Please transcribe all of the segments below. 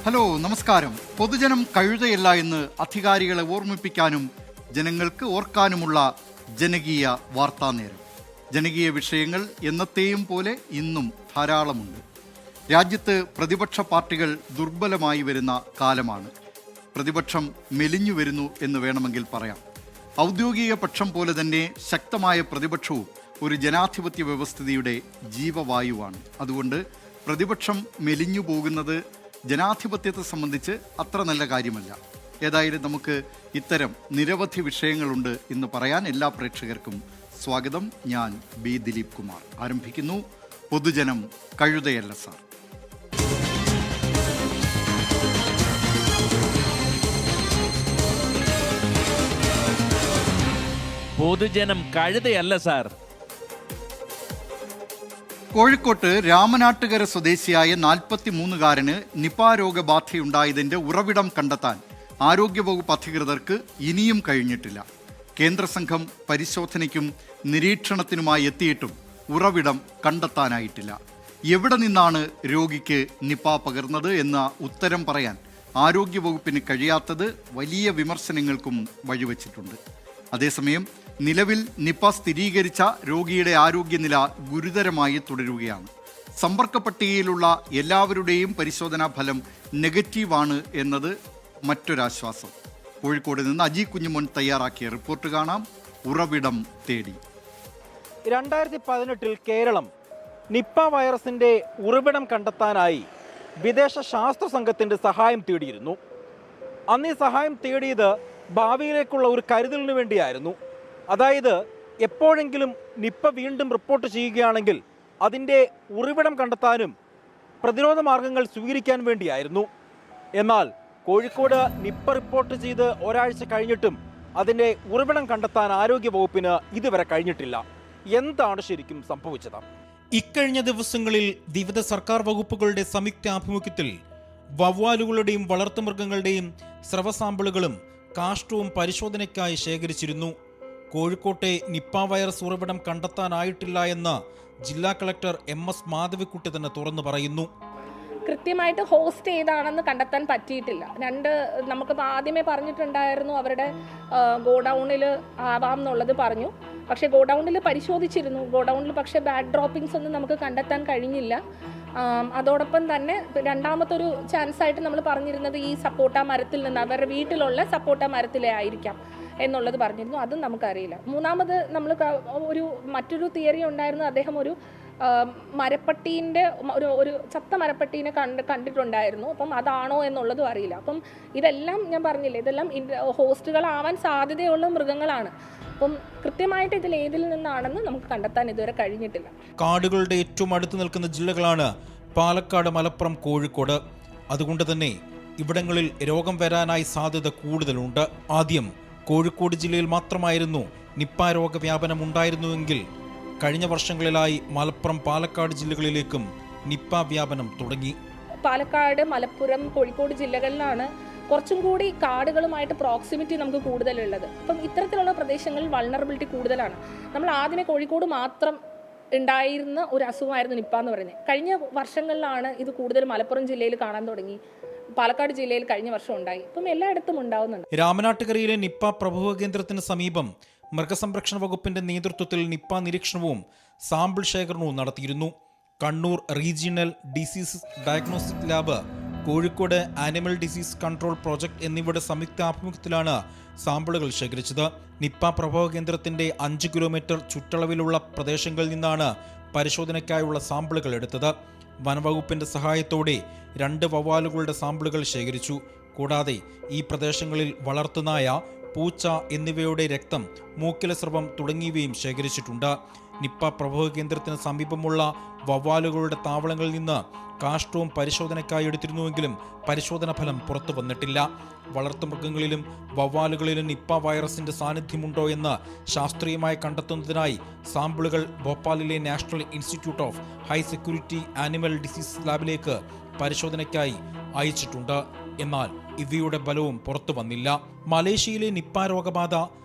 Hello, നമസ്കാരം. പൊതുജനം കഴുതയല്ല എന്ന് അധികാരികളെ ഓർമ്മിപ്പിക്കാനും ജനങ്ങൾക്ക് ഓർക്കാനുമുള്ള ജനകീയ വാർത്താനേരം. ജനകീയ വിഷയങ്ങൾ എന്നത്തെയും പോലെ ഇന്നും ധാരാളമുണ്ട്. രാജ്യത്ത് പ്രതിപക്ഷ പാർട്ടികൾ ദുർബലമായി വരുന്ന കാലമാണ്. പ്രതിപക്ഷം മെലിഞ്ഞു വരുന്നു എന്ന് വേണമെങ്കിൽ പറയാം. ഔദ്യോഗിക പക്ഷം പോലെ തന്നെ ശക്തമായ പ്രതിപക്ഷവും ഒരു ജനാധിപത്യ വ്യവസ്ഥിതിയുടെ ജീവവായുവാണ്. അതുകൊണ്ട് പ്രതിപക്ഷം മെലിഞ്ഞു പോകുന്നത് ജനാധിപത്യത്തെ സംബന്ധിച്ച് അത്ര നല്ല കാര്യമല്ല. ഏതായാലും നമുക്ക് ഇത്തരം നിരവധി വിഷയങ്ങളുണ്ട് ഇന്ന് പറയാൻ. എല്ലാ പ്രേക്ഷകർക്കും സ്വാഗതം. ഞാൻ ബി ദിലീപ് കുമാർ. ആരംഭിക്കുന്നു പൊതുജനം കഴുതയല്ല സാർ. പൊതുജനം കഴുതയല്ല സാർ. കോഴിക്കോട്ട് രാമനാട്ടുകര സ്വദേശിയായ 43-കാരന് നിപ രോഗബാധയുണ്ടായതിൻ്റെ ഉറവിടം കണ്ടെത്താൻ ആരോഗ്യവകുപ്പ് അധികൃതർക്ക് ഇനിയും കഴിഞ്ഞിട്ടില്ല. കേന്ദ്ര സംഘം പരിശോധനയ്ക്കും നിരീക്ഷണത്തിനുമായി എത്തിയിട്ടും ഉറവിടം കണ്ടെത്താനായിട്ടില്ല. എവിടെ നിന്നാണ് രോഗിക്ക് നിപ പകർന്നത് എന്ന ഉത്തരം പറയാൻ ആരോഗ്യവകുപ്പിന് കഴിയാത്തത് വലിയ വിമർശനങ്ങൾക്കും വഴിവെച്ചിട്ടുണ്ട്. അതേസമയം നിലവിൽ നിപ സ്ഥിരീകരിച്ച രോഗിയുടെ ആരോഗ്യനില ഗുരുതരമായി തുടരുകയാണ്. സമ്പർക്ക പട്ടികയിലുള്ള എല്ലാവരുടെയും പരിശോധനാ ഫലം നെഗറ്റീവാണ് എന്നത് മറ്റൊരാശ്വാസം. കോഴിക്കോട് നിന്ന് അജി കുഞ്ഞുമോൻ തയ്യാറാക്കിയ റിപ്പോർട്ട് കാണാം. ഉറവിടം തേടി. 2018 കേരളം നിപ്പ വൈറസിന്റെ ഉറവിടം കണ്ടെത്താനായി വിദേശ ശാസ്ത്ര സംഘത്തിന്റെ സഹായം തേടിയിരുന്നു. അന്ന് ഈ സഹായം തേടിയത് ഭാവിയിലേക്കുള്ള ഒരു കരുതലിന് വേണ്ടിയായിരുന്നു. അതായത് എപ്പോഴെങ്കിലും നിപ്പ വീണ്ടും റിപ്പോർട്ട് ചെയ്യുകയാണെങ്കിൽ അതിൻ്റെ ഉറവിടം കണ്ടെത്താനും പ്രതിരോധ മാർഗങ്ങൾ സ്വീകരിക്കാൻ വേണ്ടിയായിരുന്നു. എന്നാൽ കോഴിക്കോട് നിപ്പ റിപ്പോർട്ട് ചെയ്ത് ഒരാഴ്ച കഴിഞ്ഞിട്ടും അതിൻ്റെ ഉറവിടം കണ്ടെത്താൻ ആരോഗ്യവകുപ്പിന് ഇതുവരെ കഴിഞ്ഞിട്ടില്ല. എന്താണ് ശരിക്കും സംഭവിച്ചത്? ഇക്കഴിഞ്ഞ ദിവസങ്ങളിൽ വിവിധ സർക്കാർ വകുപ്പുകളുടെ സംയുക്താഭിമുഖ്യത്തിൽ വവ്വാലുകളുടെയും വളർത്തുമൃഗങ്ങളുടെയും സ്രവ സാമ്പിളുകളും കാഷ്ടവും പരിശോധനയ്ക്കായി ശേഖരിച്ചിരുന്നു. കോഴിക്കോട്ടെ നിപ്പ വൈറസ് ഉറവിടം കണ്ടെത്താനായിട്ടില്ല എന്ന് ജില്ലാ കളക്ടർ MS മാധവിക്കുട്ടി തന്നെ തുറന്നു പറയുന്നു. കൃത്യമായിട്ട് ഹോസ്റ്റ് ചെയ്താണെന്ന് കണ്ടെത്താൻ പറ്റിയിട്ടില്ല. നമുക്ക് ആദ്യമേ പറഞ്ഞിട്ടുണ്ടായിരുന്നു അവരുടെ ഗോഡൗണിൽ ആവാം എന്നുള്ളത് പറഞ്ഞു. പക്ഷേ ഗോഡൗണിൽ പരിശോധിച്ചിരുന്നു. ഗോഡൗണിൽ പക്ഷേ ബാഡ് ഡ്രോപ്പിംഗ്സ് ഒന്നും നമുക്ക് കണ്ടെത്താൻ കഴിഞ്ഞില്ല. അതോടൊപ്പം തന്നെ രണ്ടാമത്തൊരു ചാൻസായിട്ട് നമ്മൾ പറഞ്ഞിരുന്നത് ഈ സപ്പോട്ട മരത്തിൽ നിന്ന് അവരുടെ വീട്ടിലുള്ള സപ്പോട്ട മരത്തിലെ ആയിരിക്കാം എന്നുള്ളത് പറഞ്ഞിരുന്നു. അതും നമുക്കറിയില്ല. മൂന്നാമത് നമ്മൾ മറ്റൊരു തിയറി ഉണ്ടായിരുന്നു. അദ്ദേഹം ഒരു മരപ്പട്ടീൻ്റെ ഒരു ചത്ത മരപ്പട്ടീനെ കണ്ടിട്ടുണ്ടായിരുന്നു. അപ്പം അതാണോ എന്നുള്ളതും അറിയില്ല. അപ്പം ഇതെല്ലാം ഞാൻ പറഞ്ഞില്ലേ, ഇതെല്ലാം ഹോസ്റ്റുകളാവാൻ സാധ്യതയുള്ള മൃഗങ്ങളാണ്. അപ്പം കൃത്യമായിട്ട് ഇതിൽ ഏതിൽ നിന്നാണെന്ന് നമുക്ക് കണ്ടെത്താൻ ഇതുവരെ കഴിഞ്ഞിട്ടില്ല. കാടുകളുടെ ഏറ്റവും അടുത്ത് നിൽക്കുന്ന ജില്ലകളാണ് പാലക്കാട്, മലപ്പുറം, കോഴിക്കോട്. അതുകൊണ്ട് തന്നെ ഇവിടങ്ങളിൽ രോഗം വരാനായി സാധ്യത കൂടുതലുണ്ട്. ആദ്യം കോഴിക്കോട് ജില്ലയിൽ മാത്രമായിരുന്നു നിപ്പ രോഗവ്യാപനം ഉണ്ടായിരുന്നുവെങ്കിൽ കഴിഞ്ഞ വർഷങ്ങളിലായി മലപ്പുറം, പാലക്കാട് ജില്ലകളിലേക്കും നിപ്പ വ്യാപനം തുടങ്ങി. പാലക്കാട്, മലപ്പുറം, കോഴിക്കോട് ജില്ലകളിലാണ് കുറച്ചും കൂടി കാടുകളുമായിട്ട് പ്രോക്സിമിറ്റി നമുക്ക് കൂടുതലുള്ളത്. അപ്പം ഇത്തരത്തിലുള്ള പ്രദേശങ്ങളിൽ വൾണറബിലിറ്റി കൂടുതലാണ്. നമ്മൾ ആദ്യമേ കോഴിക്കോട് മാത്രം ഉണ്ടായിരുന്ന ഒരു അസുഖമായിരുന്നു നിപ്പ എന്ന് പറയുന്നത്. കഴിഞ്ഞ വർഷങ്ങളിലാണ് ഇത് കൂടുതൽ മലപ്പുറം ജില്ലയിൽ കാണാൻ തുടങ്ങി. പാലക്കാട് ജില്ലയിൽ കഴിഞ്ഞ വർഷം ഉണ്ടായി. ഇപ്പം എല്ലായിടത്തും ഉണ്ടാവുന്നുണ്ട്. രാമനാട്ടുകരയിലെ നിപ്പ പ്രഭവ കേന്ദ്രത്തിന് സമീപം മൃഗസംരക്ഷണ വകുപ്പിന്റെ നേതൃത്വത്തിൽ നിപ്പ നിരീക്ഷണവും സാമ്പിൾ ശേഖരണവും നടത്തിയിരുന്നു. Kannur regional disease diagnostic lab, Kozhikode animal disease control project എന്നിവയുടെ സംയുക്താഭിമുഖ്യത്തിലാണ് സാമ്പിളുകൾ ശേഖരിച്ചത്. നിപ്പ പ്രഭവ കേന്ദ്രത്തിന്റെ 5 കിലോമീറ്റർ ചുറ്റളവിലുള്ള പ്രദേശങ്ങളിൽ നിന്നാണ് പരിശോധനയ്ക്കായുള്ള സാമ്പിളുകൾ എടുത്തത്. വനവകുപ്പിന്റെ സഹായത്തോടെ 2 വവ്വാലുകളുടെ സാമ്പിളുകൾ ശേഖരിച്ചു. കൂടാതെ ഈ പ്രദേശങ്ങളിൽ വളർത്തുനായ, പൂച്ച എന്നിവയുടെ രക്തം, മൂക്കിലെ സ്രവം തുടങ്ങിയവയും ശേഖരിച്ചിട്ടുണ്ട്. നിപ്പ പ്രഭവ കേന്ദ്രത്തിന് സമീപമുള്ള വവ്വാലുകളുടെ താവളങ്ങളിൽ നിന്ന് കാഷ്ടവും പരിശോധനയ്ക്കായി എടുത്തിരുന്നുവെങ്കിലും പരിശോധനാ ഫലം പുറത്തു വന്നിട്ടില്ല. വളർത്തുമൃഗങ്ങളിലും വവ്വാലുകളിലും നിപ്പ വൈറസിന്റെ സാന്നിധ്യമുണ്ടോ എന്ന് ശാസ്ത്രീയമായി കണ്ടെത്തുന്നതിനായി സാമ്പിളുകൾ ഭോപ്പാലിലെ national institute of high security animal disease ലാബിലേക്ക് പരിശോധനയ്ക്കായി അയച്ചിട്ടുണ്ട്. എന്നാൽ ഇവയുടെ ഫലവും പുറത്തു വന്നില്ല. മലേഷ്യയിലെ നിപ്പ രോഗബാധ,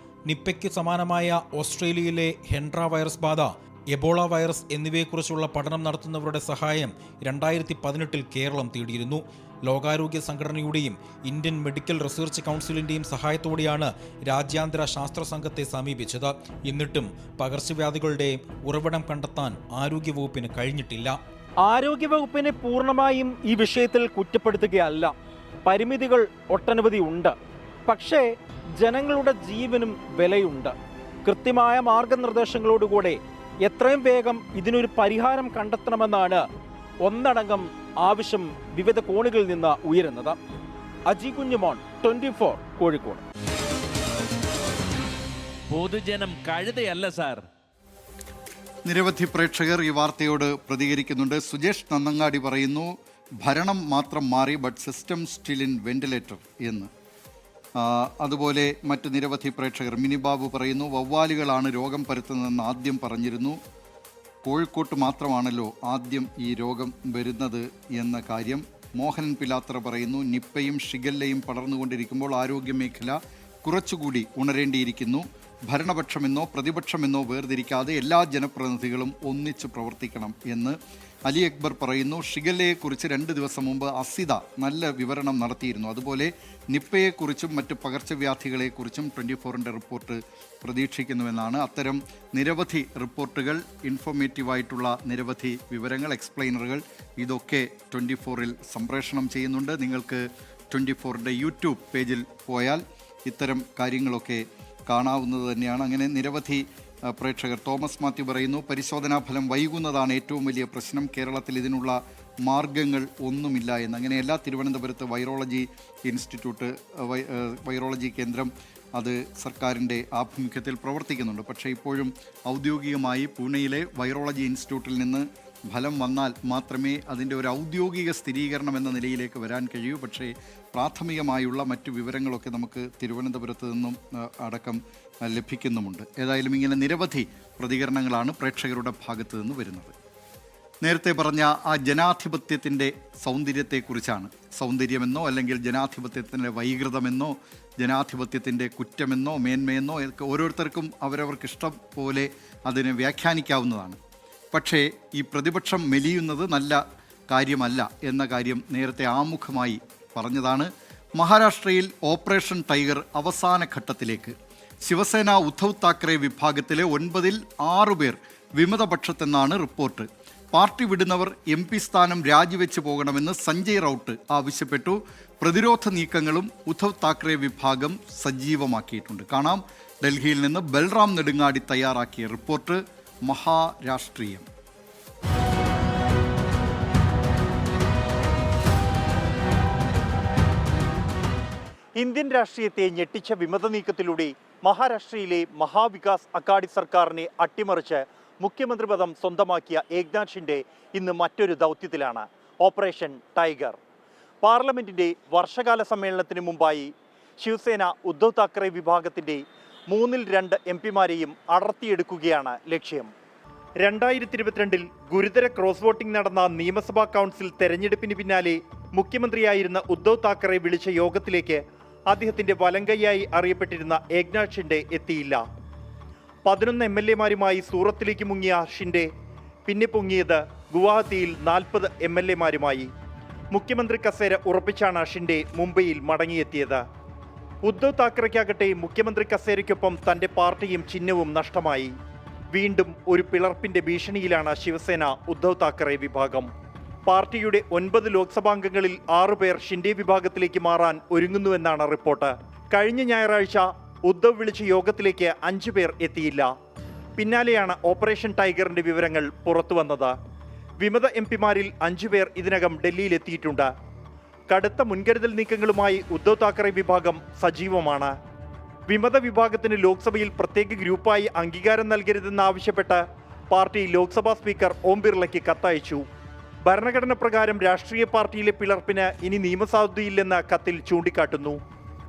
നിപ്പയ്ക്ക് സമാനമായ ഓസ്ട്രേലിയയിലെ ഹെൻഡ്ര വൈറസ് ബാധ എബോള വൈറസ് എന്നിവയെക്കുറിച്ചുള്ള പഠനം നടത്തുന്നവരുടെ സഹായം 2018 കേരളം തേടിയിരുന്നു. ലോകാരോഗ്യ സംഘടനയുടെയും ഇന്ത്യൻ മെഡിക്കൽ റിസർച്ച് കൗൺസിലിന്റെയും സഹായത്തോടെയാണ് രാജ്യാന്തര ശാസ്ത്ര സംഘത്തെ സമീപിച്ചത്. എന്നിട്ടും പകർച്ചവ്യാധികളുടെ ഉറവിടം കണ്ടെത്താൻ ആരോഗ്യവകുപ്പിന് കഴിഞ്ഞിട്ടില്ല. ആരോഗ്യവകുപ്പിനെ പൂർണ്ണമായും ഈ വിഷയത്തിൽ കുറ്റപ്പെടുത്തുകയല്ല. പരിമിതികൾ ഒട്ടനവധി ഉണ്ട്. പക്ഷേ ജനങ്ങളുടെ ജീവനും വിലയുണ്ട്. കൃത്യമായ മാർഗനിർദ്ദേശങ്ങളോടുകൂടെ എത്രയും വേഗം ഇതിനൊരു പരിഹാരം കണ്ടെത്തണമെന്നാണ് ഒന്നടങ്കം ആവശ്യം വിവിധ കോണുകളിൽ നിന്ന് ഉയരുന്നത്. അജി കുഞ്ഞുമോൻ, 24 കോഴിക്കോട്. പൊതുജനം കഴുതയല്ല സാർ. നിരവധി പ്രേക്ഷകർ ഈ വാർത്തയോട് പ്രതികരിക്കുന്നുണ്ട്. സുജേഷ് നന്നങ്ങാടി പറയുന്നു, ഭരണം മാത്രം മാറി but system still in ventilator എന്ന്. അതുപോലെ മറ്റ് നിരവധി പ്രേക്ഷകർ. മിനിബാബു പറയുന്നു, വവ്വാലുകളാണ് രോഗം പരത്തുന്നതെന്ന് ആദ്യം പറഞ്ഞിരുന്നു. കോഴിക്കോട്ട് മാത്രമാണല്ലോ ആദ്യം ഈ രോഗം വരുന്നത് എന്ന കാര്യം. മോഹനൻ പിലാത്ര പറയുന്നു, നിപ്പയും ഷിഗല്ലയും പടർന്നുകൊണ്ടിരിക്കുമ്പോൾ ആരോഗ്യമേഖല കുറച്ചുകൂടി ഉണരേണ്ടിയിരിക്കുന്നു. ഭരണപക്ഷമെന്നോ പ്രതിപക്ഷമെന്നോ വേർതിരിക്കാതെ എല്ലാ ജനപ്രതിനിധികളും ഒന്നിച്ചു പ്രവർത്തിക്കണം എന്ന് അലി അക്ബർ പറയുന്നു. ഷിഗല്ലയെക്കുറിച്ച് 2 ദിവസം മുമ്പ് അസിത നല്ല വിവരണം നടത്തിയിരുന്നു. അതുപോലെ നിപ്പയെക്കുറിച്ചും മറ്റ് പകർച്ചവ്യാധികളെക്കുറിച്ചും 24ൻ്റെ റിപ്പോർട്ട് പ്രതീക്ഷിക്കുന്നുവെന്നാണ്. അത്തരം നിരവധി റിപ്പോർട്ടുകൾ, ഇൻഫോർമേറ്റീവായിട്ടുള്ള നിരവധി വിവരങ്ങൾ, എക്സ്പ്ലെയിനറുകൾ ഇതൊക്കെ 24ൽ സംപ്രേഷണം ചെയ്യുന്നുണ്ട്. നിങ്ങൾക്ക് 24ൻ്റെ യൂട്യൂബ് പേജിൽ പോയാൽ ഇത്തരം കാര്യങ്ങളൊക്കെ കാണാവുന്നത് തന്നെയാണ്. അങ്ങനെ നിരവധി പ്രേക്ഷകർ. തോമസ് മാത്യു പറയുന്നു, പരിശോധനാ ഫലം വൈകുന്നതാണ് ഏറ്റവും വലിയ പ്രശ്നം. കേരളത്തിൽ ഇതിനുള്ള മാർഗങ്ങൾ ഒന്നുമില്ല എന്ന്. അങ്ങനെയല്ല, തിരുവനന്തപുരത്ത് വൈറോളജി ഇൻസ്റ്റിറ്റ്യൂട്ട്, വൈറോളജി കേന്ദ്രം അത് സർക്കാരിൻ്റെ ആഭിമുഖ്യത്തിൽ പ്രവർത്തിക്കുന്നുണ്ട്. പക്ഷേ ഇപ്പോഴും ഔദ്യോഗികമായി പൂനെയിലെ വൈറോളജി ഇൻസ്റ്റിറ്റ്യൂട്ടിൽ നിന്ന് ഫലം വന്നാൽ മാത്രമേ അതിൻ്റെ ഒരു ഔദ്യോഗിക സ്ഥിരീകരണം എന്ന നിലയിലേക്ക് വരാൻ കഴിയൂ. പക്ഷേ പ്രാഥമികമായുള്ള മറ്റു വിവരങ്ങളൊക്കെ നമുക്ക് തിരുവനന്തപുരത്ത് നിന്നും അടക്കം ലഭിക്കുന്നുമുണ്ട്. ഏതായാലും ഇങ്ങനെ നിരവധി പ്രതികരണങ്ങളാണ് പ്രേക്ഷകരുടെ ഭാഗത്തു നിന്ന് വരുന്നത്. നേരത്തെ പറഞ്ഞ ആ ജനാധിപത്യത്തിൻ്റെ സൗന്ദര്യത്തെക്കുറിച്ചാണ്. സൗന്ദര്യമെന്നോ അല്ലെങ്കിൽ ജനാധിപത്യത്തിൻ്റെ വൈകൃതമെന്നോ ജനാധിപത്യത്തിൻ്റെ കുറ്റമെന്നോ മേന്മയെന്നോ ഒക്കെ ഓരോരുത്തർക്കും അവരവർക്കിഷ്ടം പോലെ അതിനെ വ്യാഖ്യാനിക്കാവുന്നതാണ്. പക്ഷേ ഈ പ്രതിപക്ഷം മെലിയുന്നത് നല്ല കാര്യമല്ല എന്ന കാര്യം നേരത്തെ ആമുഖമായി പറഞ്ഞതാണ്. മഹാരാഷ്ട്രയിൽ ഓപ്പറേഷൻ ടൈഗർ അവസാന ഘട്ടത്തിലേക്ക്. ശിവസേന ഉദ്ധവ് താക്കറെ വിഭാഗത്തിലെ 9-ൽ 6 പേർ വിമതപക്ഷത്തെന്നാണ് റിപ്പോർട്ട്. പാർട്ടി വിടുന്നവർ MP സ്ഥാനം രാജിവെച്ച് പോകണമെന്ന് സഞ്ജയ് റൌട്ട് ആവശ്യപ്പെട്ടു. പ്രതിരോധ നീക്കങ്ങളും ഉദ്ധവ് താക്കറെ വിഭാഗം സജീവമാക്കിയിട്ടുണ്ട്. കാണാം, ഡൽഹിയിൽ നിന്ന് ബൽറാം നെടുങ്ങാടി തയ്യാറാക്കിയ റിപ്പോർട്ട്. മഹാരാഷ്ട്രീയം. ഇന്ത്യൻ രാഷ്ട്രീയത്തെ ഞെട്ടിച്ച വിമത നീക്കത്തിലൂടെ മഹാരാഷ്ട്രയിലെ മഹാവികാസ് അഘാടി സർക്കാരിനെ അട്ടിമറിച്ച് മുഖ്യമന്ത്രി പദം സ്വന്തമാക്കിയ ഏക്നാഥ് ഷിൻഡെ ഇന്ന് മറ്റൊരു ദൗത്യത്തിലാണ്. Operation tiger. പാർലമെന്റിന്റെ വർഷകാല സമ്മേളനത്തിന് മുമ്പായി ശിവസേന ഉദ്ധവ് താക്കറെ വിഭാഗത്തിന്റെ 3-ൽ 2 MP-മാരെയും അടർത്തിയെടുക്കുകയാണ് ലക്ഷ്യം. 2022-ൽ ഗുരുതര ക്രോസ് വോട്ടിംഗ് നടന്ന നിയമസഭാ കൗൺസിൽ തെരഞ്ഞെടുപ്പിന് പിന്നാലെ മുഖ്യമന്ത്രിയായിരുന്ന ഉദ്ധവ് താക്കറെ വിളിച്ച യോഗത്തിലേക്ക് അദ്ദേഹത്തിന്റെ വലങ്കൈയായി അറിയപ്പെട്ടിരുന്ന ഏക്നാഥ് ഷിൻഡെ എത്തിയില്ല. 11 MLA-മാരുമായി സൂറത്തിലേക്ക് മുങ്ങിയ ഷിൻഡെ പിന്നെ പൊങ്ങിയത് ഗുവാഹത്തിയിൽ 40 MLA-മാരുമായി. മുഖ്യമന്ത്രി കസേര ഉറപ്പിച്ചാണ് ഷിൻഡെ മുംബൈയിൽ മടങ്ങിയെത്തിയത്. ഉദ്ധവ് താക്കറെയ്ക്കാകട്ടെ മുഖ്യമന്ത്രി കസേരയ്ക്കൊപ്പം തന്റെ പാർട്ടിയും ചിഹ്നവും നഷ്ടമായി. വീണ്ടും ഒരു പിളർപ്പിന്റെ ഭീഷണിയിലാണ് ശിവസേന ഉദ്ധവ് താക്കറെ വിഭാഗം. പാർട്ടിയുടെ 9 ലോക്സഭാംഗങ്ങളിൽ 6 പേർ ഷിൻഡെ വിഭാഗത്തിലേക്ക് മാറാൻ ഒരുങ്ങുന്നുവെന്നാണ് റിപ്പോർട്ട്. കഴിഞ്ഞ ഞായറാഴ്ച ഉദ്ധവ് വിളിച്ച യോഗത്തിലേക്ക് 5 പേർ എത്തിയില്ല. പിന്നാലെയാണ് ഓപ്പറേഷൻ ടൈഗറിന്റെ വിവരങ്ങൾ പുറത്തുവന്നത്. വിമത MP-മാരിൽ 5 പേർ ഇതിനകം ഡൽഹിയിലെത്തിയിട്ടുണ്ട്. കടുത്ത മുൻകരുതൽ നീക്കങ്ങളുമായി ഉദ്ധവ് താക്കറെ വിഭാഗം സജീവമാണ്. വിമത വിഭാഗത്തിന് ലോക്സഭയിൽ പ്രത്യേക ഗ്രൂപ്പായി അംഗീകാരം നൽകരുതെന്നാവശ്യപ്പെട്ട് പാർട്ടി ലോക്സഭാ സ്പീക്കർ ഓം ബിർളയ്ക്ക് കത്തയച്ചു. ഭരണഘടന പ്രകാരം രാഷ്ട്രീയ പാർട്ടിയിലെ പിളർപ്പിന് ഇനി നിയമസാധുതയില്ലെന്ന് കത്തിൽ ചൂണ്ടിക്കാട്ടുന്നു.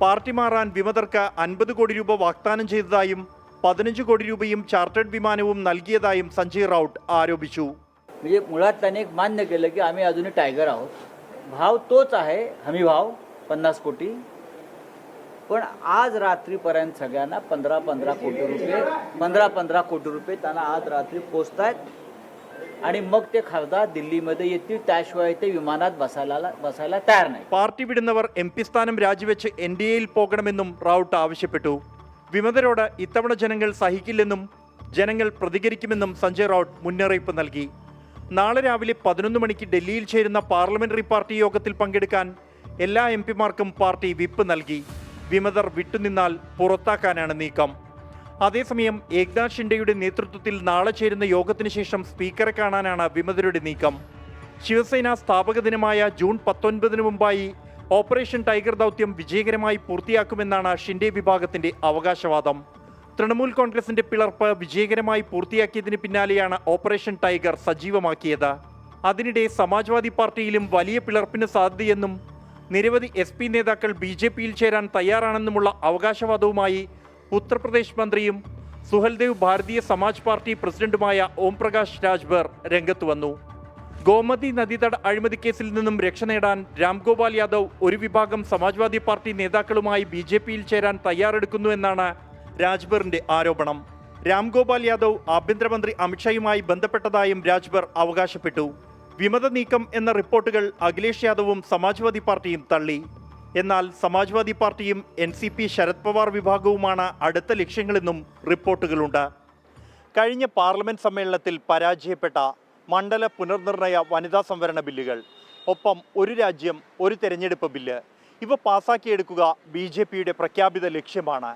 പാർട്ടി മാറാൻ വിമതർക്ക് 50 കോടി രൂപ വാഗ്ദാനം ചെയ്തതായും 15 കോടി രൂപയും ചാർട്ടേഡ് വിമാനവും നൽകിയതായും സഞ്ജയ് റൌട്ട് ആരോപിച്ചു. म्हणजे मुळात त्याने मान्य केलं की आम्ही अजूनही टायगर आहोत. भाव तोच आहे, हमी भाव 50 कोटी. पण आज रात्रीपर्यंत सगळ्यांना 15 कोटी रुपये त्यांना आज रात्री पोचतायत आणि मग ते खासदार दिल्लीमध्ये येतील, त्याशिवाय ते विमानात बसायला तयार नाही. പാർട്ടി വിടുന്നവർ MP സ്ഥാനം രാജിവെച്ച് NDAയിൽ പോകണമെന്നും റൌട്ട് ആവശ്യപ്പെട്ടു. വിമതരോട് ഇത്തവണ ജനങ്ങൾ സഹിക്കില്ലെന്നും ജനങ്ങൾ പ്രതികരിക്കുമെന്നും സഞ്ജയ് റൌട്ട് മുന്നറിയിപ്പ് നൽകി. നാളെ രാവിലെ 11 മണിക്ക് ഡൽഹിയിൽ ചേരുന്ന പാർലമെന്ററി പാർട്ടി യോഗത്തിൽ പങ്കെടുക്കാൻ എല്ലാ MP-മാർക്കും പാർട്ടി വിപ്പ് നൽകി. വിമതർ വിട്ടുനിന്നാൽ പുറത്താക്കാനാണ് നീക്കം. അതേസമയം ഏക്നാഥ് ഷിൻഡെയുടെ നേതൃത്വത്തിൽ നാളെ ചേരുന്ന യോഗത്തിന് ശേഷം സ്പീക്കറെ കാണാനാണ് വിമതരുടെ നീക്കം. ശിവസേന സ്ഥാപക ദിനമായ ജൂൺ 19 മുമ്പായി ഓപ്പറേഷൻ ടൈഗർ ദൗത്യം വിജയകരമായി പൂർത്തിയാക്കുമെന്നാണ് ഷിൻഡെ വിഭാഗത്തിന്റെ അവകാശവാദം. തൃണമൂൽ കോൺഗ്രസിന്റെ പിളർപ്പ് വിജയകരമായി പൂർത്തിയാക്കിയതിന് പിന്നാലെയാണ് ഓപ്പറേഷൻ ടൈഗർ സജീവമാക്കിയത്. അതിനിടെ സമാജ്വാദി പാർട്ടിയിലും വലിയ പിളർപ്പിന് സാധ്യതയെന്നും നിരവധി SP നേതാക്കൾ BJPയിൽ ചേരാൻ തയ്യാറാണെന്നുമുള്ള അവകാശവാദവുമായി ഉത്തർപ്രദേശ് മന്ത്രിയും സുഹൽദേവ് ഭാരതീയ സമാജ് പാർട്ടി പ്രസിഡന്റുമായ ഓം പ്രകാശ് രാജ്ഭർ രംഗത്ത് വന്നു. ഗോമതി നദീതട അഴിമതി കേസിൽ നിന്നും രക്ഷ നേടാൻ രാംഗോപാൽ യാദവ് ഒരു വിഭാഗം സമാജ്വാദി പാർട്ടി നേതാക്കളുമായി BJPയിൽ ചേരാൻ തയ്യാറെടുക്കുന്നു എന്നാണ് രാജ്ഭറിന്റെ ആരോപണം. രാംഗോപാൽ യാദവ് ആഭ്യന്തരമന്ത്രി അമിത്ഷായുമായി ബന്ധപ്പെട്ടതായും രാജ്ഭർ അവകാശപ്പെട്ടു. വിമത നീക്കം എന്ന റിപ്പോർട്ടുകൾ അഖിലേഷ് യാദവും സമാജ്വാദി പാർട്ടിയും തള്ളി. എന്നാൽ സമാജ്വാദി പാർട്ടിയും NCP ശരത് പവാർ വിഭാഗവുമാണ് അടുത്ത ലക്ഷ്യങ്ങളെന്നും റിപ്പോർട്ടുകളുണ്ട്. കഴിഞ്ഞ പാർലമെന്റ് സമ്മേളനത്തിൽ പരാജയപ്പെട്ട മണ്ഡല പുനർനിർണയ വനിതാ സംവരണ ബില്ലുകൾ, ഒപ്പം ഒരു രാജ്യം ഒരു തെരഞ്ഞെടുപ്പ് ബില്ല്, ഇവ പാസാക്കിയെടുക്കുക BJPയുടെ പ്രഖ്യാപിത ലക്ഷ്യമാണ്.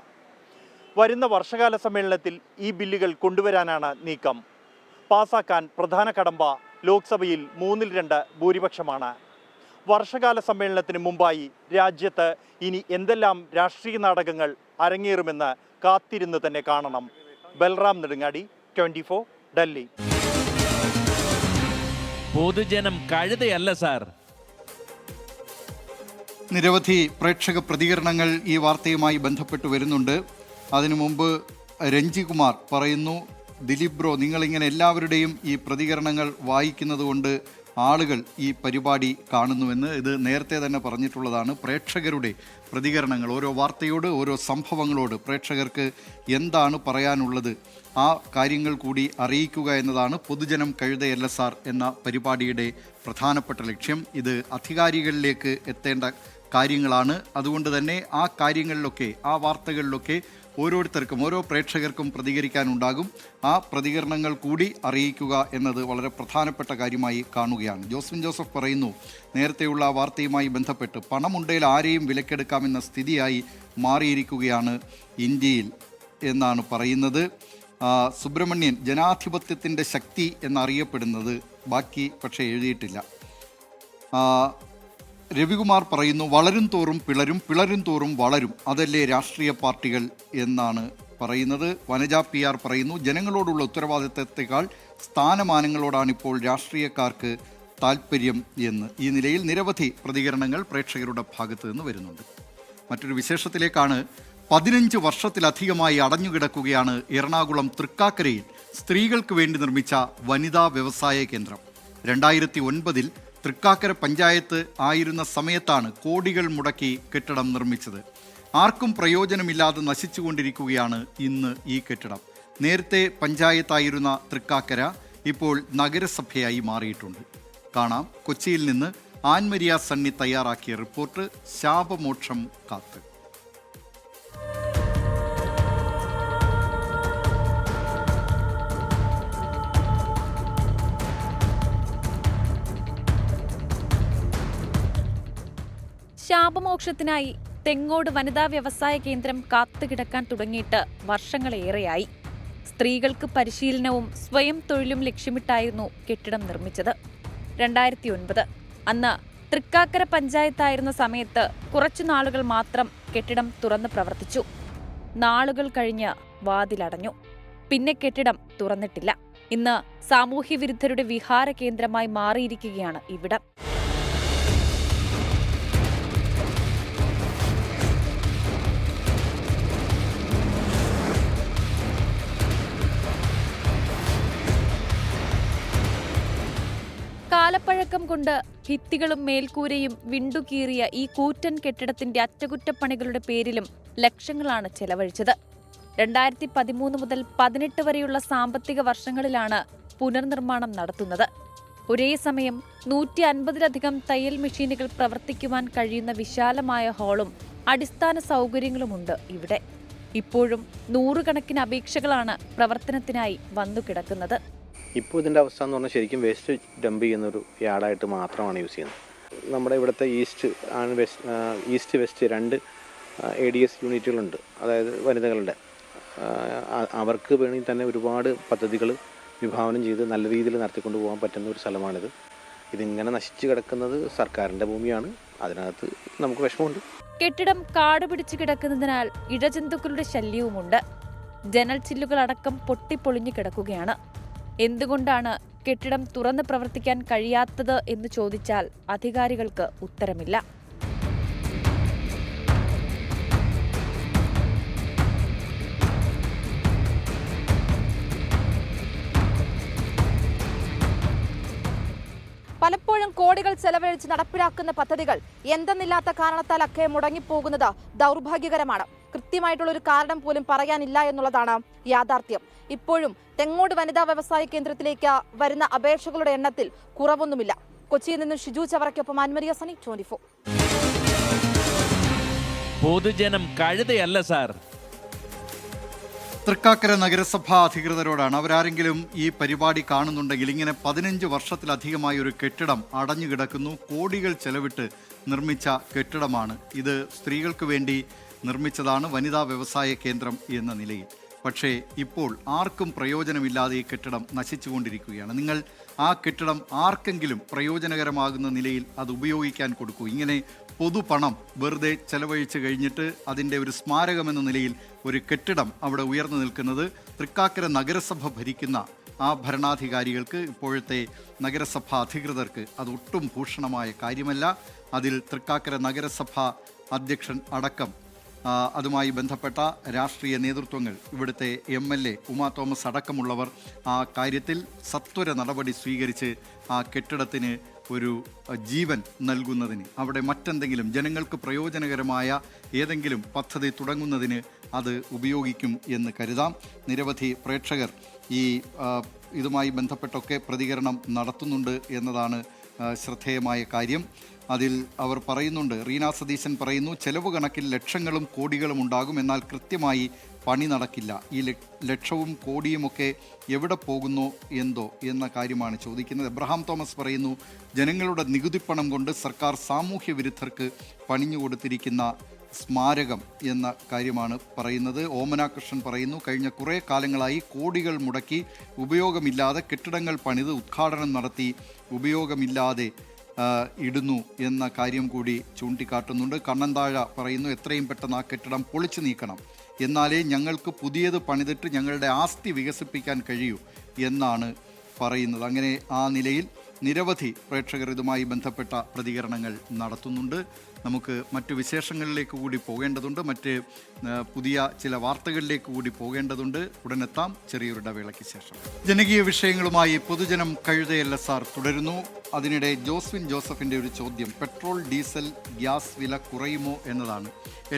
വരുന്ന വർഷകാല സമ്മേളനത്തിൽ ഈ ബില്ലുകൾ കൊണ്ടുവരാനാണ് നീക്കം. പാസാക്കാൻ പ്രധാന കടമ്പ ലോക്സഭയിൽ 2/3 ഭൂരിപക്ഷമാണ്. വർഷകാല സമ്മേളനത്തിന് മുമ്പായി രാജ്യത്ത് ഇനി എന്തെല്ലാം രാഷ്ട്രീയ നാടകങ്ങൾ അരങ്ങേറുമെന്ന് കാത്തിരുന്ന് തന്നെ കാണണം. ബൽറാം നെടുങ്ങാടി, 24, ഡൽഹി. പൊതുജനം കഴുതയല്ല സാർ. നിരവധി പ്രേക്ഷക പ്രതികരണങ്ങൾ ഈ വാർത്തയുമായി ബന്ധപ്പെട്ട് വരുന്നുണ്ട്. അതിനു മുമ്പ് രഞ്ജികുമാർ പറയുന്നു, ദിലീപ് ബ്രോ, നിങ്ങളിങ്ങനെ എല്ലാവരുടെയും ഈ പ്രതികരണങ്ങൾ വായിക്കുന്നത് കൊണ്ട് ആളുകൾ ഈ പരിപാടി കാണുന്നുവെന്ന്. ഇത് നേരത്തെ തന്നെ പറഞ്ഞിട്ടുള്ളതാണ്. പ്രേക്ഷകരുടെ പ്രതികരണങ്ങൾ, ഓരോ വാർത്തയോട്, ഓരോ സംഭവങ്ങളോട് പ്രേക്ഷകർക്ക് എന്താണ് പറയാനുള്ളത്, ആ കാര്യങ്ങൾ കൂടി അറിയിക്കുക എന്നതാണ് പൊതുജനം കഴുതയല്ല സാർ എന്ന പരിപാടിയുടെ പ്രധാനപ്പെട്ട ലക്ഷ്യം. ഇത് അധികാരികളിലേക്ക് എത്തേണ്ട കാര്യങ്ങളാണ്. അതുകൊണ്ട് തന്നെ ആ കാര്യങ്ങളിലൊക്കെ, ആ വാർത്തകളിലൊക്കെ ഓരോരുത്തർക്കും, ഓരോ പ്രേക്ഷകർക്കും പ്രതികരിക്കാനുണ്ടാകും. ആ പ്രതികരണങ്ങൾ കൂടി അറിയിക്കുക എന്നത് വളരെ പ്രധാനപ്പെട്ട കാര്യമായി കാണുകയാണ്. ജോസ്വിൻ ജോസഫ് പറയുന്നു, നേരത്തെയുള്ള ആ വാർത്തയുമായി ബന്ധപ്പെട്ട് പണമുണ്ടെങ്കിൽ ആരെയും വിലക്കെടുക്കാമെന്ന സ്ഥിതിയായി മാറിയിരിക്കുകയാണ് ഇന്ത്യയിൽ എന്നാണ് പറയുന്നത്. സുബ്രഹ്മണ്യൻ, ജനാധിപത്യത്തിൻ്റെ ശക്തി എന്നറിയപ്പെടുന്നത്, ബാക്കി പക്ഷേ എഴുതിയിട്ടില്ല. രവികുമാർ പറയുന്നു, വളരും തോറും പിളരും, പിളരും തോറും വളരും, അതല്ലേ രാഷ്ട്രീയ പാർട്ടികൾ എന്നാണ് പറയുന്നത്. വനജ PR പറയുന്നു, ജനങ്ങളോടുള്ള ഉത്തരവാദിത്തത്തെക്കാൾ സ്ഥാനമാനങ്ങളോടാണിപ്പോൾ രാഷ്ട്രീയക്കാർക്ക് താല്പര്യം എന്ന്. ഈ നിലയിൽ നിരവധി പ്രതികരണങ്ങൾ പ്രേക്ഷകരുടെ ഭാഗത്ത് നിന്ന് വരുന്നുണ്ട്. മറ്റൊരു വിശേഷത്തിലേക്കാണ്. 15 വർഷത്തിലധികമായി അടഞ്ഞുകിടക്കുകയാണ് എറണാകുളം തൃക്കാക്കരയിൽ സ്ത്രീകൾക്ക് വേണ്ടി നിർമ്മിച്ച വനിതാ വ്യവസായ കേന്ദ്രം. 2009 തൃക്കാക്കര പഞ്ചായത്ത് ആയിരുന്ന സമയത്താണ് കോടികൾ മുടക്കി കെട്ടിടം നിർമ്മിച്ചത്. ആർക്കും പ്രയോജനമില്ലാതെ നശിച്ചുകൊണ്ടിരിക്കുകയാണ് ഇന്ന് ഈ കെട്ടിടം. നേരത്തെ പഞ്ചായത്തായിരുന്ന തൃക്കാക്കര ഇപ്പോൾ നഗരസഭയായി മാറിയിട്ടുണ്ട്. കാണാം, കൊച്ചിയിൽ നിന്ന് ആൻമരിയ സണ്ണി തയ്യാറാക്കിയ റിപ്പോർട്ട്. ശാപമോക്ഷം കാത്ത്. ശാപമോക്ഷത്തിനായി തെങ്ങോട് വനിതാ വ്യവസായ കേന്ദ്രം കാത്തുകിടക്കാൻ തുടങ്ങിയിട്ട് വർഷങ്ങളേറെയായി. സ്ത്രീകൾക്ക് പരിശീലനവും സ്വയം തൊഴിലും ലക്ഷ്യമിട്ടായിരുന്നു കെട്ടിടം നിർമ്മിച്ചത്. 2009 അന്ന് തൃക്കാക്കര പഞ്ചായത്തായിരുന്ന സമയത്ത് കുറച്ചു നാളുകൾ മാത്രം കെട്ടിടം തുറന്ന് പ്രവർത്തിച്ചു. നാളുകൾ കഴിഞ്ഞ് വാതിലടഞ്ഞു. പിന്നെ കെട്ടിടം തുറന്നിട്ടില്ല. ഇന്ന് സാമൂഹ്യവിരുദ്ധരുടെ വിഹാര കേന്ദ്രമായി മാറിയിരിക്കുകയാണ് ഇവിടം. കാലപ്പഴക്കം കൊണ്ട് ഭിത്തികളും മേൽക്കൂരയും വിണ്ടുകീറിയ ഈ കൂറ്റൻ കെട്ടിടത്തിന്റെ അറ്റകുറ്റപ്പണികളുടെ പേരിലും ലക്ഷങ്ങളാണ് ചെലവഴിച്ചത്. 2013 മുതൽ 18 വരെയുള്ള സാമ്പത്തിക വർഷങ്ങളിലാണ് പുനർനിർമ്മാണം നടത്തുന്നത്. ഒരേ സമയം 150-ലധികം തയ്യൽ മെഷീനുകൾ പ്രവർത്തിക്കുവാൻ കഴിയുന്ന വിശാലമായ ഹാളും അടിസ്ഥാന സൗകര്യങ്ങളുമുണ്ട് ഇവിടെ. ഇപ്പോഴും നൂറുകണക്കിന് അപേക്ഷകളാണ് പ്രവർത്തനത്തിനായി വന്നുകിടക്കുന്നത്. ഇപ്പോൾ ഇതിൻ്റെ അവസ്ഥ എന്ന് പറഞ്ഞാൽ ശരിക്കും വേസ്റ്റ് ഡംപ് ചെയ്യുന്നൊരു യാർഡായിട്ട് മാത്രമാണ് യൂസ് ചെയ്യുന്നത്. നമ്മുടെ ഇവിടുത്തെ ഈസ്റ്റ് വെസ്റ്റ് 2 ADS യൂണിറ്റുകളുണ്ട്, അതായത് വനിതകളുടെ. അവർക്ക് വേണമെങ്കിൽ തന്നെ ഒരുപാട് പദ്ധതികൾ വിഭാവനം ചെയ്ത് നല്ല രീതിയിൽ നടത്തിക്കൊണ്ട് പോകാൻ പറ്റുന്ന ഒരു സ്ഥലമാണിത്. ഇതിങ്ങനെ നശിച്ചു കിടക്കുന്നത് സർക്കാരിൻ്റെ ഭൂമിയാണ്, അതിനകത്ത് നമുക്ക് വിഷമമുണ്ട്. കെട്ടിടം കാട് പിടിച്ചു കിടക്കുന്നതിനാൽ ഇഴജന്തുക്കളുടെ ശല്യവുമുണ്ട്. ജനൽ ചില്ലുകളടക്കം പൊട്ടിപ്പൊളിഞ്ഞു കിടക്കുകയാണ്. എന്തുകൊണ്ടാണ് കെട്ടിടം തുറന്ന് പ്രവർത്തിക്കാൻ കഴിയാത്തത് എന്ന് ചോദിച്ചാൽ അധികാരികൾക്ക് ഉത്തരമില്ല. പലപ്പോഴും കോടികൾ ചെലവഴിച്ച് നടപ്പിലാക്കുന്ന പദ്ധതികൾ എന്തെന്നില്ലാത്ത കാരണത്താലൊക്കെ മുടങ്ങിപ്പോകുന്നത് ദൗർഭാഗ്യകരമാണ്. കൃത്യമായിട്ടുള്ള ഒരു കാരണം പോലും പറയാനില്ല എന്നുള്ളതാണ് യാഥാർത്ഥ്യം. ഇപ്പോഴും തെങ്ങോട് വനിതാ വ്യവസായ കേന്ദ്രത്തിലേക്ക് വരുന്ന അപേക്ഷകളുടെ എണ്ണത്തിൽ കുറവൊന്നുമില്ല. കൊച്ചിയിൽ നിന്ന് ഷിജു ചവറയ്ക്കൊപ്പം ആൻമരിയ സണി, 24. പൊതുജനം കഴുതയല്ല സാർ. തൃക്കാക്കര നഗരസഭാ അധികൃതരോടാണ്. അവരാരെങ്കിലും ഈ പരിപാടി കാണുന്നുണ്ടെങ്കിൽ, ഇങ്ങനെ 15 വർഷത്തിലധികമായി ഒരു കെട്ടിടം അടഞ്ഞുകിടക്കുന്നു. കോടികൾ ചെലവിട്ട് നിർമ്മിച്ച കെട്ടിടമാണ് ഇത്. സ്ത്രീകൾക്ക് വേണ്ടി നിർമ്മിച്ചതാണ് വനിതാ വ്യവസായ കേന്ദ്രം എന്ന നിലയിൽ. പക്ഷേ ഇപ്പോൾ ആർക്കും പ്രയോജനമില്ലാതെ ഈ കെട്ടിടം നശിച്ചുകൊണ്ടിരിക്കുകയാണ്. നിങ്ങൾ ആ കെട്ടിടം ആർക്കെങ്കിലും പ്രയോജനകരമാകുന്ന നിലയിൽ അത് ഉപയോഗിക്കാൻ കൊടുക്കൂ. ഇങ്ങനെ പൊതുപണം വെറുതെ ചെലവഴിച്ച് കഴിഞ്ഞിട്ട് അതിൻ്റെ ഒരു സ്മാരകമെന്ന നിലയിൽ ഒരു കെട്ടിടം അവിടെ ഉയർന്നു നിൽക്കുന്നത് തൃക്കാക്കര നഗരസഭ ഭരിക്കുന്ന ആ ഭരണാധികാരികൾക്ക്, ഇപ്പോഴത്തെ നഗരസഭാ അധികൃതർക്ക് അതൊട്ടും ഭൂഷണമായ കാര്യമല്ല. അതിൽ തൃക്കാക്കര നഗരസഭ അധ്യക്ഷൻ അടക്കം അതുമായി ബന്ധപ്പെട്ട രാഷ്ട്രീയ നേതൃത്വങ്ങൾ, ഇവിടുത്തെ MLA ഉമാ തോമസ് അടക്കമുള്ളവർ ആ കാര്യത്തിൽ സത്വര നടപടി സ്വീകരിച്ച് ആ കെട്ടിടത്തിന് ഒരു ജീവൻ നൽകുന്നതിന്, അവിടെ മറ്റെന്തെങ്കിലും ജനങ്ങൾക്ക് പ്രയോജനകരമായ ഏതെങ്കിലും പദ്ധതി തുടങ്ങുന്നതിന് അത് ഉപയോഗിക്കും എന്ന് കരുതാം. നിരവധി പ്രേക്ഷകർ ഈ ഇതുമായി ബന്ധപ്പെട്ടൊക്കെ പ്രതികരണം നടത്തുന്നുണ്ട് എന്നതാണ് ശ്രദ്ധേയമായ കാര്യം. അതിൽ അവർ പറയുന്നുണ്ട്, റീന സതീശൻ പറയുന്നു, ചെലവ് കണക്കിൽ ലക്ഷങ്ങളും കോടികളും ഉണ്ടാകും, എന്നാൽ കൃത്യമായി പണി നടക്കില്ല. ഈ ലക്ഷവും കോടിയുമൊക്കെ എവിടെ പോകുന്നോ എന്തോ എന്ന കാര്യമാണ് ചോദിക്കുന്നത്. എബ്രഹാം തോമസ് പറയുന്നു, ജനങ്ങളുടെ നികുതിപ്പണം കൊണ്ട് സർക്കാർ സാമൂഹ്യ വിരുദ്ധർക്ക് പണിഞ്ഞു കൊടുത്തിരിക്കുന്ന സ്മാരകം എന്ന കാര്യമാണ് പറയുന്നത്. ഓമനാകൃഷ്ണൻ പറയുന്നു, കഴിഞ്ഞ കുറേ കാലങ്ങളായി കോടികൾ മുടക്കി ഉപയോഗമില്ലാതെ കെട്ടിടങ്ങൾ പണിത് ഉദ്ഘാടനം നടത്തി ഉപയോഗമില്ലാതെ ഇടുന്നു എന്ന കാര്യം കൂടി ചൂണ്ടിക്കാട്ടുന്നുണ്ട്. കണ്ണന്താഴ പറയുന്നു, എത്രയും പെട്ടെന്ന് ആ കെട്ടിടം പൊളിച്ചു നീക്കണം, എന്നാലേ ഞങ്ങൾക്ക് പുതിയത് പണിതിട്ട് ഞങ്ങളുടെ ആസ്തി വികസിപ്പിക്കാൻ കഴിയൂ എന്നാണ് പറയുന്നത്. അങ്ങനെ ആ നിലയിൽ നിരവധി പ്രേക്ഷകർ ഇതുമായി ബന്ധപ്പെട്ട പ്രതികരണങ്ങൾ നടത്തുന്നുണ്ട്. നമുക്ക് മറ്റു വിശേഷങ്ങളിലേക്ക് കൂടി പോകേണ്ടതുണ്ട്, മറ്റ് പുതിയ ചില വാർത്തകളിലേക്ക് കൂടി പോകേണ്ടതുണ്ട്. ഉടനെത്താം ചെറിയൊരു ഇടവേളയ്ക്ക് ശേഷം. ജനകീയ വിഷയങ്ങളുമായി പൊതുജനം കഴുതയല്ല സാർ തുടരുന്നു. അതിനിടെ ജോസ്വിൻ ജോസഫിൻ്റെ ഒരു ചോദ്യം, പെട്രോൾ ഡീസൽ ഗ്യാസ് വില കുറയുമോ എന്നതാണ്.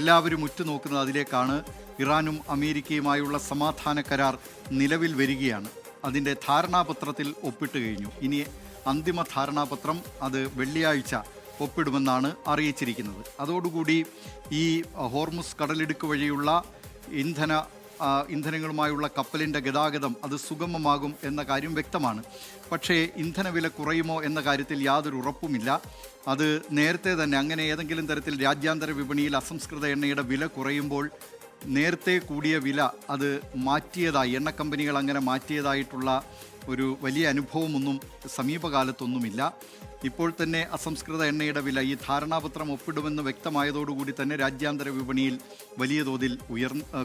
എല്ലാവരും ഉറ്റുനോക്കുന്നത് അതിലേക്കാണ്. ഇറാനും അമേരിക്കയുമായുള്ള സമാധാന കരാർ നിലവിൽ വരികയാണ്. അതിൻ്റെ ധാരണാപത്രത്തിൽ ഒപ്പിട്ട് കഴിഞ്ഞു. ഇനി അന്തിമ ധാരണാപത്രം അത് വെള്ളിയാഴ്ച ഒപ്പിടുമെന്നാണ് അറിയിച്ചിരിക്കുന്നത്. അതോടുകൂടി ഈ ഹോർമുസ് കടലിടുക്ക് വഴിയുള്ള ഇന്ധനങ്ങളുമായുള്ള കപ്പലിൻ്റെ ഗതാഗതം അത് സുഗമമാകും എന്ന കാര്യം വ്യക്തമാണ്. പക്ഷേ ഇന്ധനവില കുറയുമോ എന്ന കാര്യത്തിൽ യാതൊരു ഉറപ്പുമില്ല. അത് നേരത്തെ തന്നെ അങ്ങനെ ഏതെങ്കിലും തരത്തിൽ രാജ്യാന്തര വിപണിയിൽ അസംസ്കൃത എണ്ണയുടെ വില കുറയുമ്പോൾ നേരത്തെ കൂടിയ വില അത് മാറ്റിയതായി, എണ്ണ കമ്പനികൾ അങ്ങനെ മാറ്റിയതായിട്ടുള്ള ഒരു വലിയ അനുഭവമൊന്നും സമീപകാലത്തൊന്നുമില്ല. ഇപ്പോൾ തന്നെ അസംസ്കൃത എണ്ണയുടെ വില ഈ ധാരണാപത്രം ഒപ്പിടുമെന്ന് വ്യക്തമായതോടുകൂടി തന്നെ രാജ്യാന്തര വിപണിയിൽ വലിയ തോതിൽ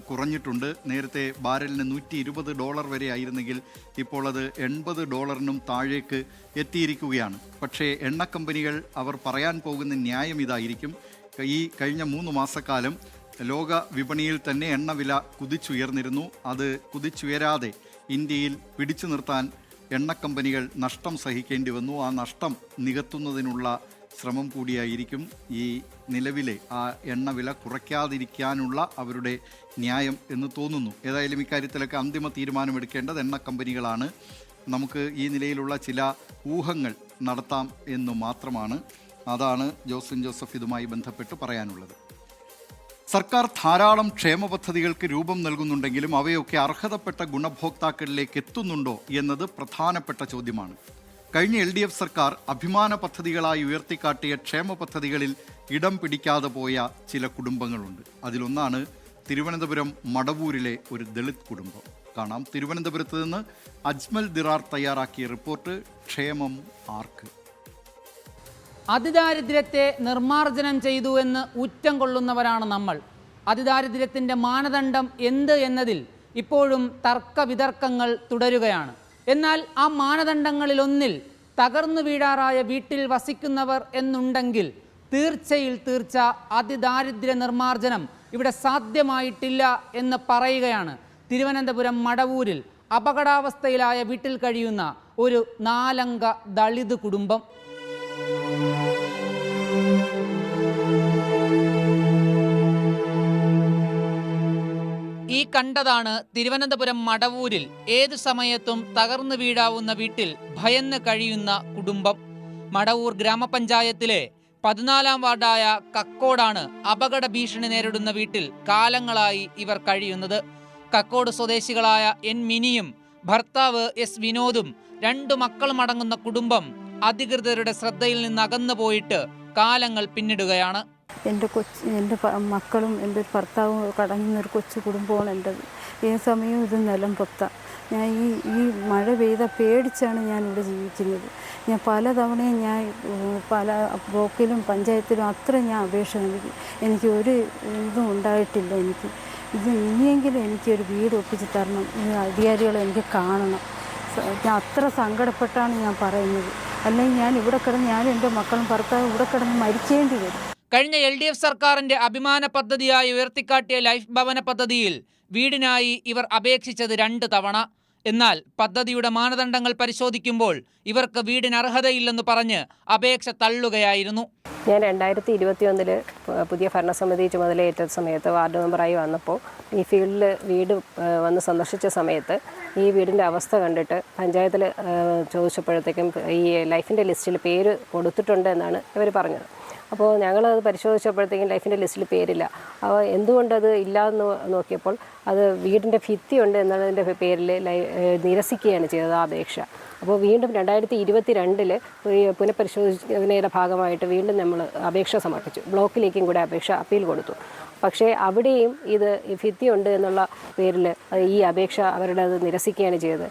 കുറഞ്ഞിട്ടുണ്ട്. നേരത്തെ ബാരലിന് $120 വരെ ആയിരുന്നെങ്കിൽ ഇപ്പോൾ അത് $80 താഴേക്ക് എത്തിയിരിക്കുകയാണ്. പക്ഷേ എണ്ണ കമ്പനികൾ അവർ പറയാൻ പോകുന്ന ന്യായം ഇതായിരിക്കും, ഈ കഴിഞ്ഞ 3 മാസക്കാലം ലോക വിപണിയിൽ തന്നെ എണ്ണവില കുതിച്ചുയർന്നിരുന്നു. അത് കുതിച്ചുയരാതെ ഇന്ത്യയിൽ പിടിച്ചു നിർത്താൻ എണ്ണ കമ്പനികൾ നഷ്ടം സഹിക്കേണ്ടി വന്നു. ആ നഷ്ടം നികത്തുന്നതിനുള്ള ശ്രമം കൂടിയായിരിക്കും ഈ നിലവിലെ ആ എണ്ണവില കുറയ്ക്കാതിരിക്കാനുള്ള അവരുടെ ന്യായം എന്ന് തോന്നുന്നു. ഏതായാലും ഇക്കാര്യത്തിലൊക്കെ അന്തിമ തീരുമാനമെടുക്കേണ്ടത് എണ്ണ കമ്പനികളാണ്. നമുക്ക് ഈ നിലയിലുള്ള ചില ഊഹങ്ങൾ നടത്താം എന്ന് മാത്രമാണ്. അതാണ് ജോസിൻ ജോസഫ് ഇതുമായി ബന്ധപ്പെട്ട് പറയാനുള്ളത്. സർക്കാർ ധാരാളം ക്ഷേമ പദ്ധതികൾക്ക് രൂപം നൽകുന്നുണ്ടെങ്കിലും അവയൊക്കെ അർഹതപ്പെട്ട ഗുണഭോക്താക്കളിലേക്ക് എത്തുന്നുണ്ടോ എന്നത് പ്രധാനപ്പെട്ട ചോദ്യമാണ്. കഴിഞ്ഞ LDF സർക്കാർ അഭിമാന പദ്ധതികളായി ഉയർത്തിക്കാട്ടിയ ക്ഷേമ പദ്ധതികളിൽ ഇടം പിടിക്കാതെ പോയ ചില കുടുംബങ്ങളുണ്ട്. അതിലൊന്നാണ് തിരുവനന്തപുരം മടവൂരിലെ ഒരു ദളിത് കുടുംബം. കാണാം. തിരുവനന്തപുരത്ത് നിന്ന് അജ്മൽ ദിറാർ തയ്യാറാക്കിയ റിപ്പോർട്ട്. ക്ഷേമം ആർക്ക്? അതിദാരിദ്ര്യത്തെ നിർമ്മാർജ്ജനം ചെയ്തു എന്ന് ഊറ്റം കൊള്ളുന്നവരാണ് നമ്മൾ. അതിദാരിദ്ര്യത്തിൻ്റെ മാനദണ്ഡം എന്ത് എന്നതിൽ ഇപ്പോഴും തർക്കവിതർക്കങ്ങൾ തുടരുകയാണ്. എന്നാൽ ആ മാനദണ്ഡങ്ങളിലൊന്നിൽ തകർന്നു വീഴാറായ വീട്ടിൽ വസിക്കുന്നവർ എന്നുണ്ടെങ്കിൽ തീർച്ച അതിദാരിദ്ര്യ നിർമ്മാർജ്ജനം ഇവിടെ സാധ്യമായിട്ടില്ല എന്ന് പറയുകയാണ് തിരുവനന്തപുരം മടവൂരിൽ അപകടാവസ്ഥയിലായ വീട്ടിൽ കഴിയുന്ന ഒരു 4 അംഗ ദളിത് കുടുംബം. ഈ കണ്ടതാണ് തിരുവനന്തപുരം മടവൂരിൽ ഏതു സമയത്തും തകർന്നു വീഴാവുന്ന വീട്ടിൽ ഭയന്ന് കഴിയുന്ന കുടുംബം. മടവൂർ ഗ്രാമപഞ്ചായത്തിലെ 14-ാം വാർഡായ കക്കോടാണ് അപകട ഭീഷണി നേരിടുന്ന വീട്ടിൽ കാലങ്ങളായി ഇവർ കഴിയുന്നത്. കക്കോട് സ്വദേശികളായ N മിനിയും ഭർത്താവ് S വിനോദും 2 മക്കളും അടങ്ങുന്ന കുടുംബം അധികൃതരുടെ ശ്രദ്ധയിൽ നിന്ന് അകന്നു പോയിട്ട് കാലങ്ങൾ പിന്നിടുകയാണ്. എൻ്റെ മക്കളും എൻ്റെ ഭർത്താവും കടങ്ങുന്നൊരു കൊച്ചു കുടുംബമാണ് എൻ്റെത്. ഈ സമയം ഇത് നിലം പൊത്ത. ഞാൻ ഈ മഴ പെയ്ത പേടിച്ചാണ് ഞാനിവിടെ ജീവിക്കുന്നത്. ഞാൻ പലതവണയും ഞാൻ പല ബ്ലോക്കിലും പഞ്ചായത്തിലും അത്ര ഞാൻ അപേക്ഷ നൽകി. എനിക്ക് ഒരു ഇതും ഉണ്ടായിട്ടില്ല. ഇത് ഇനിയെങ്കിലും എനിക്കൊരു വീട് ഒപ്പിച്ച് തരണം. ഈ അധികാരികളെ എനിക്ക് കാണണം. ഞാൻ അത്ര സങ്കടപ്പെട്ടാണ് ഞാൻ പറയുന്നത്. അല്ലെങ്കിൽ ഞാൻ ഇവിടെ കിടന്ന് ഞാനും എൻ്റെ മക്കളും ഭർത്താവും ഇവിടെ കിടന്ന് മരിക്കേണ്ടി വരും. കഴിഞ്ഞ LDF സർക്കാരിന്റെ അഭിമാന പദ്ധതിയായി ഉയർത്തിക്കാട്ടിയ ലൈഫ് ഭവന പദ്ധതിയിൽ വീടിനായി ഇവർ അപേക്ഷിച്ചത് 2 തവണ. എന്നാൽ പദ്ധതിയുടെ മാനദണ്ഡങ്ങൾ പരിശോധിക്കുമ്പോൾ ഇവർക്ക് വീടിന് അർഹതയില്ലെന്ന് പറഞ്ഞ് അപേക്ഷ തള്ളുകയായിരുന്നു. ഞാൻ 2021 പുതിയ ഭരണസമിതി ചുമതലയേറ്റ സമയത്ത് വാർഡ് മെമ്പറായി വന്നപ്പോൾ ഈ ഫീൽഡിൽ വീട് വന്ന് സന്ദർശിച്ച സമയത്ത് ഈ വീടിൻ്റെ അവസ്ഥ കണ്ടിട്ട് പഞ്ചായത്തിൽ ചോദിച്ചപ്പോഴത്തേക്കും ഈ ലൈഫിൻ്റെ ലിസ്റ്റിൽ പേര് കൊടുത്തിട്ടുണ്ട് എന്നാണ് ഇവർ പറഞ്ഞത്. അപ്പോൾ ഞങ്ങളത് പരിശോധിച്ചപ്പോഴത്തേക്കും ലൈഫിൻ്റെ ലിസ്റ്റിൽ പേരില്ല. അപ്പോൾ എന്തുകൊണ്ടത് ഇല്ലയെന്ന് നോക്കിയപ്പോൾ അത് വീടിൻ്റെ ഭിത്തിയുണ്ട് എന്നതിൻ്റെ പേരിൽ നിരസിക്കുകയാണ് ചെയ്തത് ആ അപേക്ഷ. അപ്പോൾ വീണ്ടും 2022 പുനഃപരിശോധനയുടെ ഭാഗമായിട്ട് വീണ്ടും നമ്മൾ അപേക്ഷ സമർപ്പിച്ചു. ബ്ലോക്കിലേക്കും കൂടെ അപ്പീൽ കൊടുത്തു. പക്ഷേ അവിടെയും ഇത് ഭിത്തിയുണ്ട് എന്നുള്ള പേരിൽ ഈ അപേക്ഷ അവരുടെ അത് നിരസിക്കുകയാണ് ചെയ്തത്.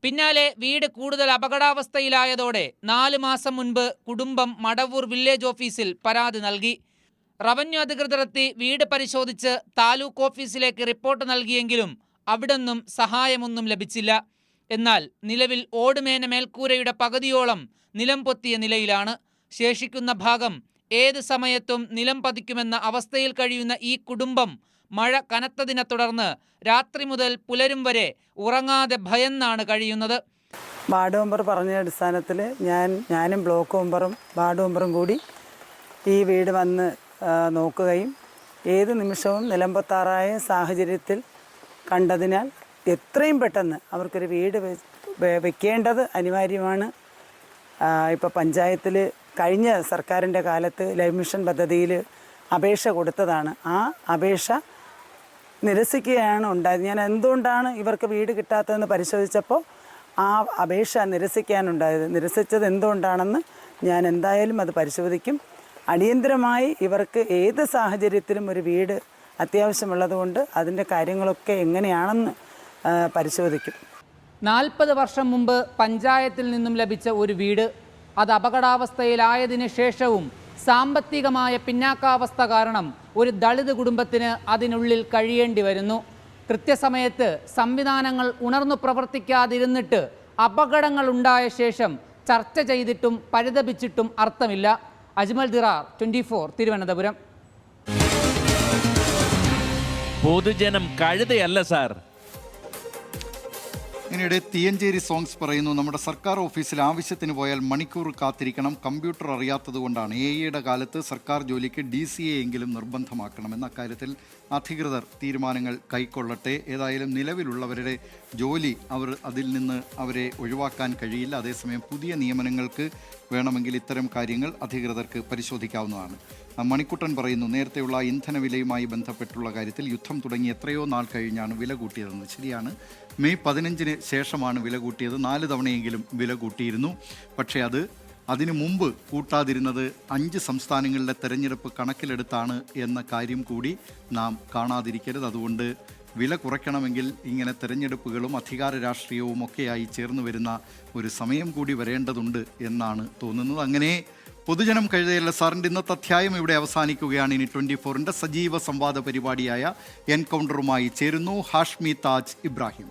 പിന്നാലെ വീട് കൂടുതൽ അപകടാവസ്ഥയിലായതോടെ 4 മാസം മുൻപ് കുടുംബം മടവൂർ വില്ലേജ് ഓഫീസിൽ പരാതി നൽകി. റവന്യൂ അധികൃതരെത്തി വീട് പരിശോധിച്ച് താലൂക്ക് ഓഫീസിലേക്ക് റിപ്പോർട്ട് നൽകിയെങ്കിലും അവിടെന്നും സഹായമൊന്നും ലഭിച്ചില്ല. എന്നാൽ നിലവിൽ ഓടുമേന മേൽക്കൂരയുടെ പകുതിയോളം നിലം പൊത്തിയ നിലയിലാണ്. ശേഷിക്കുന്ന ഭാഗം ഏത് സമയത്തും നിലം പതിക്കുമെന്ന അവസ്ഥയിൽ കഴിയുന്ന ഈ കുടുംബം മഴ കനത്തതിനെ തുടർന്ന് രാത്രി മുതൽ പുലരും വരെ ഉറങ്ങാതെ ഭയന്നാണ് കഴിയുന്നത്. വാർഡ് മെമ്പർ പറഞ്ഞ അടിസ്ഥാനത്തിൽ ഞാനും ബ്ലോക്ക് മെമ്പറും വാർഡ് മെമ്പറും കൂടി ഈ വീട് വന്ന് നോക്കുകയും ഏത് നിമിഷവും നിലംപൊത്താറായ സാഹചര്യത്തിൽ കണ്ടതിനാൽ എത്രയും പെട്ടെന്ന് അവർക്കൊരു വീട് വെക്കേണ്ടത് അനിവാര്യമാണ്. ഇപ്പോൾ പഞ്ചായത്തിൽ കഴിഞ്ഞ സർക്കാരിൻ്റെ കാലത്ത് ലൈഫ് മിഷൻ പദ്ധതിയിൽ അപേക്ഷ കൊടുത്തതാണ്. ആ അപേക്ഷ നിരസിക്കുകയാണ് ഉണ്ടായത്. ഞാൻ എന്തുകൊണ്ടാണ് ഇവർക്ക് വീട് കിട്ടാത്തതെന്ന് പരിശോധിച്ചപ്പോൾ ആ അപേക്ഷ നിരസിക്കാനുണ്ടായത്. നിരസിച്ചത് എന്തുകൊണ്ടാണെന്ന് ഞാൻ എന്തായാലും അത് പരിശോധിക്കും. അടിയന്തരമായി ഇവർക്ക് ഏത് സാഹചര്യത്തിലും ഒരു വീട് അത്യാവശ്യമുള്ളതുകൊണ്ട് അതിൻ്റെ കാര്യങ്ങളൊക്കെ എങ്ങനെയാണെന്ന് പരിശോധിക്കും. 40 വർഷം മുമ്പ് പഞ്ചായത്തിൽ നിന്നും ലഭിച്ച ഒരു വീട് അത് അപകടാവസ്ഥയിലായതിനു ശേഷവും സാമ്പത്തികമായ പിന്നാക്കാവസ്ഥ കാരണം ഒരു ദളിത് കുടുംബത്തിന് അതിനുള്ളിൽ കഴിയേണ്ടി വരുന്നു. കൃത്യസമയത്ത് സംവിധാനങ്ങൾ ഉണർന്നു പ്രവർത്തിക്കാതിരുന്നിട്ട് അപകടങ്ങൾ ഉണ്ടായ ശേഷം ചർച്ച ചെയ്തിട്ടും പരിതപിച്ചിട്ടും അർത്ഥമില്ല. അജ്മൽ ദിറാർ, 24 തിരുവനന്തപുരം. പൊതുജനം കഴുതയല്ല സാർ. ഇതിനിടെ തീയഞ്ചേരി സോങ്സ് പറയുന്നു, നമ്മുടെ സർക്കാർ ഓഫീസിൽ ആവശ്യത്തിന് പോയാൽ മണിക്കൂർ കാത്തിരിക്കണം, കമ്പ്യൂട്ടർ അറിയാത്തത് കൊണ്ടാണ്. എയുടെ കാലത്ത് സർക്കാർ ജോലിക്ക് DCA എങ്കിലും നിർബന്ധമാക്കണമെന്ന അക്കാര്യത്തിൽ അധികൃതർ തീരുമാനങ്ങൾ കൈക്കൊള്ളട്ടെ. ഏതായാലും നിലവിലുള്ളവരുടെ ജോലി അതിൽ നിന്ന് അവരെ ഒഴിവാക്കാൻ കഴിയില്ല. അതേസമയം പുതിയ നിയമനങ്ങൾക്ക് വേണമെങ്കിൽ ഇത്തരം കാര്യങ്ങൾ അധികൃതർക്ക് പരിശോധിക്കാവുന്നതാണ്. മണിക്കുട്ടൻ പറയുന്നു, നേരത്തെയുള്ള ഇന്ധനവിലയുമായി ബന്ധപ്പെട്ടുള്ള കാര്യത്തിൽ യുദ്ധം തുടങ്ങി എത്രയോ നാൾ കഴിഞ്ഞാണ് വില കൂട്ടിയതെന്ന്. ശരിയാണ്, മെയ് 15-ന് ശേഷമാണ് വില കൂട്ടിയത്. 4 തവണയെങ്കിലും വില കൂട്ടിയിരുന്നു. പക്ഷേ അതിനു മുമ്പ് കൂട്ടാതിരുന്നത് 5 സംസ്ഥാനങ്ങളിലെ തെരഞ്ഞെടുപ്പ് കണക്കിലെടുത്താണ് എന്ന കാര്യം കൂടി നാം കാണാതിരിക്കരുത്. അതുകൊണ്ട് വില കുറയ്ക്കണമെങ്കിൽ ഇങ്ങനെ തെരഞ്ഞെടുപ്പുകളും അധികാര രാഷ്ട്രീയവും ഒക്കെയായി ചേർന്ന് വരുന്ന ഒരു സമയം കൂടി വരേണ്ടതുണ്ട് എന്നാണ് തോന്നുന്നത്. അങ്ങനെ പൊതുജനം കഴുതയല്ല സാറിൻ്റെ ഇന്നത്തെ അധ്യായം ഇവിടെ അവസാനിക്കുകയാണ്. ഇനി 24-ൻ്റെ സജീവ സംവാദ പരിപാടിയായ എൻകൗണ്ടറുമായി ചേരുന്നു ഹാഷ്മി താജ് ഇബ്രാഹിം.